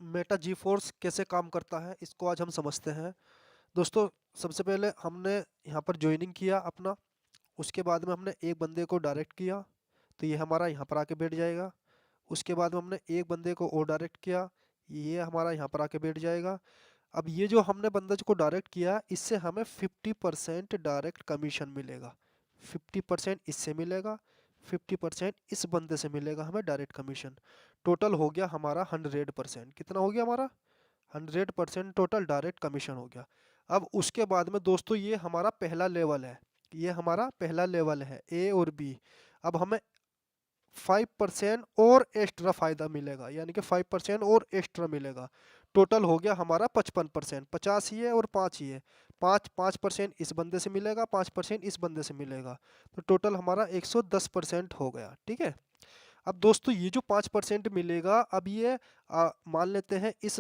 Meta जी force कैसे काम करता है इसको आज हम समझते हैं। दोस्तों, सबसे पहले हमने यहाँ पर ज्वाइनिंग किया अपना। उसके बाद में हमने एक बंदे को डायरेक्ट किया, तो ये हमारा यहाँ पर आके बैठ जाएगा। उसके बाद में हमने एक बंदे को और डायरेक्ट किया, ये हमारा यहाँ पर आके बैठ जाएगा। अब ये जो हमने बंदे को डायरेक्ट किया, इससे हमें 50% डायरेक्ट कमीशन मिलेगा। 50% इससे मिलेगा, 50% इस बंदे से मिलेगा हमें डायरेक्ट कमीशन। टोटल हो गया हमारा 100%। कितना हो गया हमारा? 100% टोटल डायरेक्ट कमीशन हो गया। अब उसके बाद में दोस्तों ये हमारा पहला लेवल है, ये हमारा पहला लेवल है ए और बी। अब हमें 5% और एक्स्ट्रा फायदा मिलेगा, यानी कि 5% और एक्स्ट्रा मिलेगा। टोटल हो गया हमारा 55%। 50 ही है और 5 ही है। 5% इस बंदे से मिलेगा, 5% इस बंदे से मिलेगा, तो टोटल हमारा 110% हो गया। ठीक है। अब दोस्तों ये जो 5% मिलेगा, अब ये मान लेते हैं इस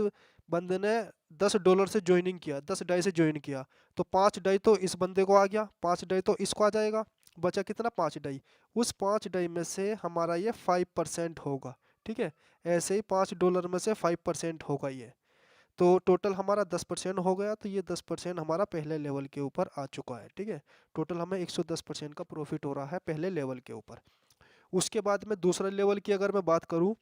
बंदे ने $10 से ज्वाइनिंग किया, 10 डाई से ज्वाइन किया, तो 5 डाई तो इस बंदे को आ गया, 5 डाई तो इसको आ जाएगा। बचा कितना? 5 डाई। उस 5 डाई में से हमारा ये 5% होगा। ठीक है। ऐसे ही $5 में से 5% होगा ये, तो टोटल हमारा 10% हो गया। तो ये 10% हमारा पहले लेवल के ऊपर आ चुका है। ठीक है। टोटल हमें 110% का प्रॉफिट हो रहा है पहले लेवल के ऊपर। उसके बाद में दूसरे लेवल की अगर मैं बात करूं,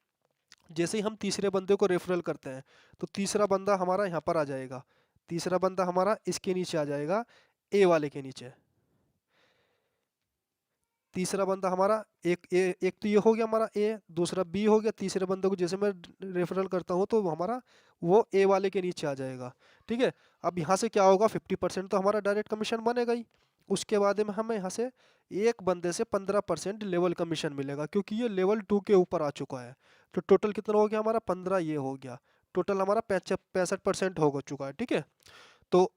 जैसे ही हम तीसरे बंदे को रेफरल करते हैं, तो तीसरा बंदा हमारा यहाँ पर आ जाएगा। तीसरा बंदा हमारा इसके नीचे आ जाएगा, ए वाले के नीचे। तीसरा बंदा हमारा एक तो ये हो गया हमारा ए, दूसरा बी हो गया। तीसरे बंदे को जैसे मैं रेफरल करता हूँ तो वो हमारा वो ए वाले के नीचे आ जाएगा। ठीक है। अब यहाँ से क्या होगा? 50% तो हमारा डायरेक्ट कमीशन बनेगा ही। उसके बाद में हमें यहाँ से एक बंदे से 15% लेवल कमीशन मिलेगा, क्योंकि ये लेवल 2 के ऊपर आ चुका है। तो टोटल कितना हो गया हमारा? 15 ये हो गया। टोटल हमारा 65% हो चुका है। ठीक है। तो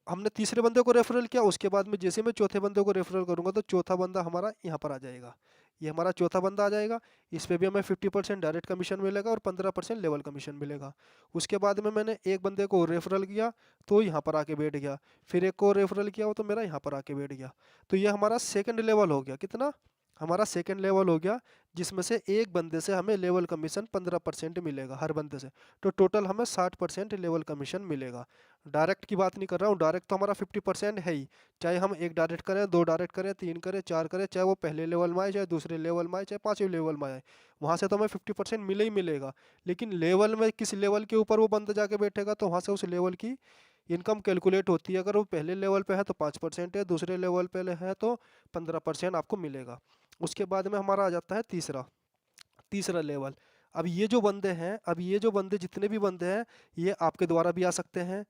हमने तीसरे बंदे को रेफरल किया, उसके बाद में जैसे मैं चौथे बंदे को रेफरल करूंगा, तो चौथा बंदा हमारा यहाँ पर आ जाएगा। ये हमारा चौथा बंदा आ जाएगा। इस पे भी हमें 50% डायरेक्ट कमीशन मिलेगा और 15% लेवल कमीशन मिलेगा। उसके बाद में मैंने एक बंदे को रेफरल किया, तो यहाँ पर आके बैठ गया। फिर एक को रेफरल किया, वो तो मेरा यहाँ पर आके बैठ गया। तो ये हमारा सेकंड लेवल हो गया। कितना? हमारा सेकंड लेवल हो गया, जिसमें से एक बंदे से हमें लेवल कमीशन 15% मिलेगा हर बंदे से। तो टोटल हमें 60% लेवल कमीशन मिलेगा। डायरेक्ट की बात नहीं कर रहा हूँ, डायरेक्ट तो हमारा 50% है ही। चाहे हम एक डायरेक्ट करें, दो डायरेक्ट करें, तीन करें, चार करें, चाहे वो पहले लेवल में आए, चाहे दूसरे लेवल में आए, चाहे पांचवें लेवल में आए, वहाँ से तो हमें 50% मिले ही मिलेगा। लेकिन लेवल में किस लेवल के ऊपर वो बंदा जाके बैठेगा, तो वहाँ से उस लेवल की इनकम कैलकुलेट होती है। अगर वो पहले लेवल पे है तो 5% है, दूसरे लेवल पे है तो 15% आपको मिलेगा। उसके बाद में हमारा आ जाता है तीसरा तीसरा लेवल। अब ये जो बंदे जितने भी बंदे हैं, ये आपके द्वारा भी आ सकते हैं,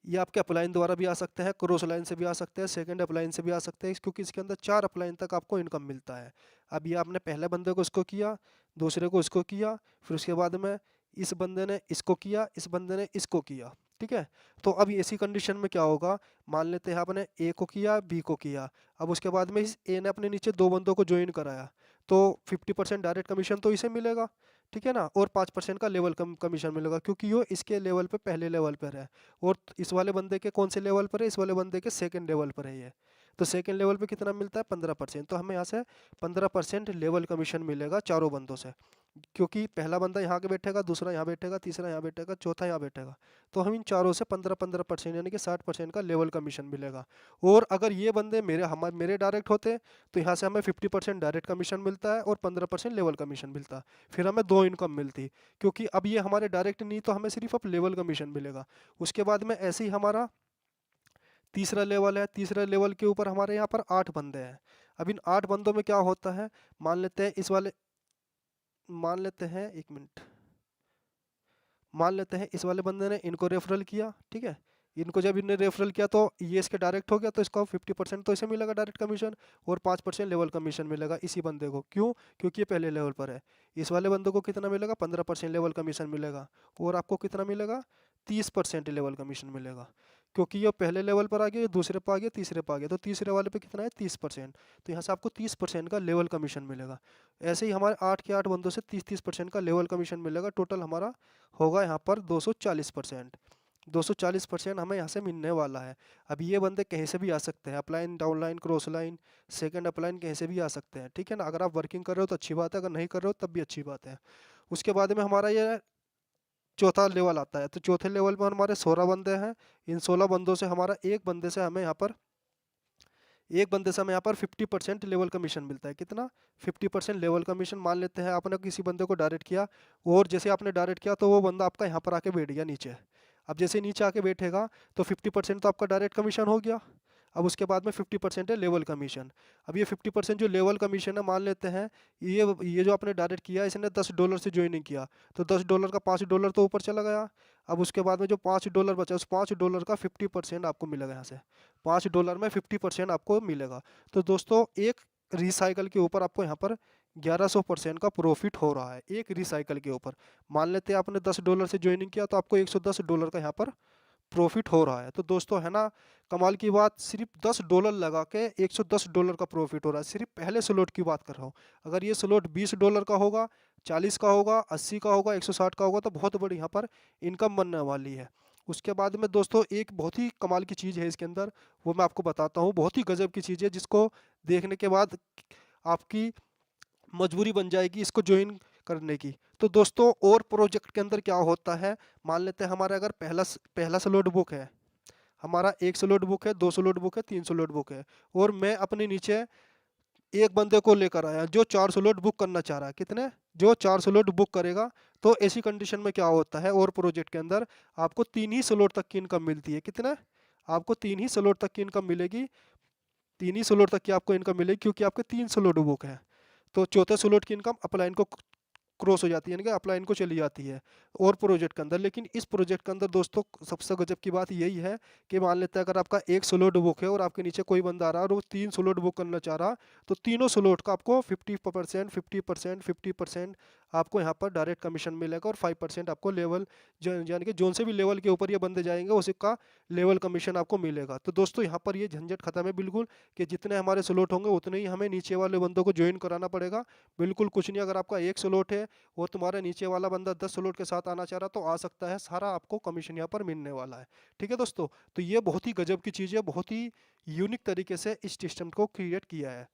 ये आपके अपलाइन द्वारा भी आ सकते हैं, क्रॉस लाइन से भी आ सकते हैं, सेकंड अपलाइन से भी आ सकते हैं, क्योंकि इसके अंदर 4 अपलाइन तक आपको इनकम मिलता है। अब ये आपने पहले बंदे को इसको किया, दूसरे को इसको किया, फिर उसके बाद में इस बंदे ने इसको किया, इस बंदे ने इसको किया। ठीक है। तो अब ऐसी कंडीशन में क्या होगा? मान लेते हैं आपने ए को किया, बी को किया। अब उसके बाद में इस ए ने अपने नीचे दो बंदों को ज्वाइन कराया, तो 50% डायरेक्ट कमीशन तो इसे मिलेगा। ठीक है ना। और 5% का लेवल कमीशन मिलेगा, क्योंकि ये इसके लेवल पे पहले लेवल पर है। और इस वाले बंदे के कौन से लेवल पर है? इस वाले बंदे के सेकंड लेवल पर है ये। तो सेकंड लेवल पे कितना मिलता है? 15%। तो हमें यहाँ से 15% लेवल कमीशन मिलेगा चारों बंदों से, क्योंकि पहला बंदा यहाँ के बैठेगा, दूसरा यहाँ बैठेगा, तीसरा यहाँ बैठेगा, चौथा यहाँ बैठेगा। तो हम इन चारों से 15-15% यानी कि 60% का लेवल कमीशन मिलेगा। और अगर ये बंदे मेरे डायरेक्ट होते, तो यहाँ से हमें 50% डायरेक्ट कमीशन मिलता है और 15% लेवल कमीशन मिलता है। फिर हमें दो इनकम मिलती, क्योंकि अब ये हमारे डायरेक्ट नहीं, तो हमें सिर्फ अब लेवल कमीशन मिलेगा। उसके बाद में ऐसे ही हमारा तीसरा लेवल है। तीसरा लेवल के ऊपर हमारे यहाँ पर 8 बंदे हैं। अब इन 8 बंदों में क्या होता है? मान लेते हैं इस वाले मान लेते हैं एक मिनट मान लेते हैं इस वाले बंदे ने इनको रेफरल किया। ठीक है। इनको जब इनने रेफरल किया, तो ये इसके डायरेक्ट हो गया, तो इसको 50% तो इसे मिलेगा डायरेक्ट कमीशन, और 5% लेवल कमीशन मिलेगा इसी बंदे को। क्यों? क्योंकि ये पहले लेवल पर है। इस वाले बंदे को कितना मिलेगा? 15% लेवल कमीशन मिलेगा। और आपको कितना मिलेगा? 30% लेवल कमीशन मिलेगा, क्योंकि ये पहले लेवल पर आ गया, ये दूसरे पर आ गया, तीसरे पर आ गया। तो तीसरे वाले पे कितना है? 30%। तो यहाँ से आपको 30% का लेवल कमीशन मिलेगा। ऐसे ही हमारे 8 के 8 बंदों से 30-30% का लेवल कमीशन मिलेगा। टोटल हमारा होगा यहाँ पर 240%। 240% हमें यहाँ से मिलने वाला है। अब ये बंदे कहीं से भी आ सकते हैं, upline, downline, cross line, second upline, कहीं से भी आ सकते हैं। ठीक है ना। अगर आप वर्किंग कर रहे हो तो अच्छी बात है, अगर नहीं कर रहे हो तब भी अच्छी बात है। उसके बाद में हमारा ये चौथा लेवल आता है। तो चौथे लेवल में हमारे 16 बंदे हैं। इन 16 बंदों से हमारा एक बंदे से हमें यहाँ पर 50% लेवल कमीशन मिलता है। कितना? 50% लेवल कमीशन। मान लेते हैं आपने किसी बंदे को डायरेक्ट किया, और जैसे आपने डायरेक्ट किया तो वो बंदा आपका यहाँ पर आके बैठ गया नीचे। अब जैसे नीचे आके बैठेगा तो 50% तो आपका डायरेक्ट कमीशन हो गया। अब उसके बाद में 50% है लेवल कमीशन। अब ये 50% जो लेवल कमीशन है, मान लेते हैं ये जो आपने डायरेक्ट किया, इसने $10 से ज्वाइनिंग किया, तो $10 का $5 तो ऊपर चला गया। अब उसके बाद में जो $5 बचा, उस $5 का 50% आपको मिलेगा। यहाँ से $5 में 50% आपको मिलेगा। तो दोस्तों एक रिसाइकल के ऊपर आपको यहाँ पर 1100% का प्रॉफिट हो रहा है, एक रिसाइकल के ऊपर। मान लेते हैं आपने $10 से ज्वाइनिंग किया, तो आपको $110 का यहाँ पर प्रॉफिट हो रहा है। तो दोस्तों है ना कमाल की बात, सिर्फ $10 लगा के $110 का प्रॉफिट हो रहा है। सिर्फ पहले स्लॉट की बात कर रहा हूँ। अगर ये स्लॉट $20 का होगा, 40 का होगा, 80 का होगा, 160 का होगा, तो बहुत बड़ी यहाँ पर इनकम बनने वाली है। उसके बाद में दोस्तों एक बहुत ही कमाल की चीज़ है इसके अंदर, वो मैं आपको बताता हूँ। बहुत ही गजब की चीज़ है, जिसको देखने के बाद आपकी मजबूरी बन जाएगी इसको ज्वाइन करने की। तो दोस्तों और प्रोजेक्ट के अंदर क्या होता है, मान लेते हैं हमारा अगर पहला स्लॉट बुक है, हमारा 1 स्लॉट बुक है, 2 स्लॉट बुक है, 3 स्लॉट बुक है, और मैं अपने नीचे एक बंदे को लेकर आया जो 4 स्लॉट बुक करना चाह रहा है। कितने? जो 4 स्लॉट बुक करेगा। तो ऐसी कंडीशन में क्या होता है, और प्रोजेक्ट के अंदर आपको 3 ही स्लॉट तक की इनकम मिलती है। कितना? आपको 3 ही स्लॉट तक की इनकम मिलेगी। 3 ही स्लॉट तक की आपको इनकम मिलेगी, क्योंकि आपके 3 स्लॉट बुक है। तो चौथे स्लॉट की इनकम अपलाइन को क्रॉस हो जाती है, यानी कि अपलाइन को चली जाती है और प्रोजेक्ट के अंदर। लेकिन इस प्रोजेक्ट के अंदर दोस्तों सबसे गजब की बात यही है कि मान लेते हैं अगर आपका एक स्लॉट बुक है और आपके नीचे कोई बंदा आ रहा है और वो 3 स्लॉट बुक करना चाह रहा, तो तीनों स्लॉट का आपको 50%, 50%, 50% आपको यहाँ पर डायरेक्ट कमीशन मिलेगा, और 5% आपको लेवल यानी कि जोन से भी लेवल के ऊपर ये बंदे जाएंगे उसी का लेवल कमीशन आपको मिलेगा। तो दोस्तों यहाँ पर ये झंझट खत्म है बिल्कुल, कि जितने हमारे स्लॉट होंगे उतने ही हमें नीचे वाले बंदों को ज्वाइन कराना पड़ेगा। बिल्कुल कुछ नहीं, अगर आपका एक स्लॉट है और तुम्हारे नीचे वाला बंदा 10 स्लॉट के साथ आना चाह रहा तो आ सकता है, सारा आपको कमीशन यहाँ पर मिलने वाला है। ठीक है दोस्तों, तो ये बहुत ही गजब की चीज़ है, बहुत ही यूनिक तरीके से इस सिस्टम को क्रिएट किया है।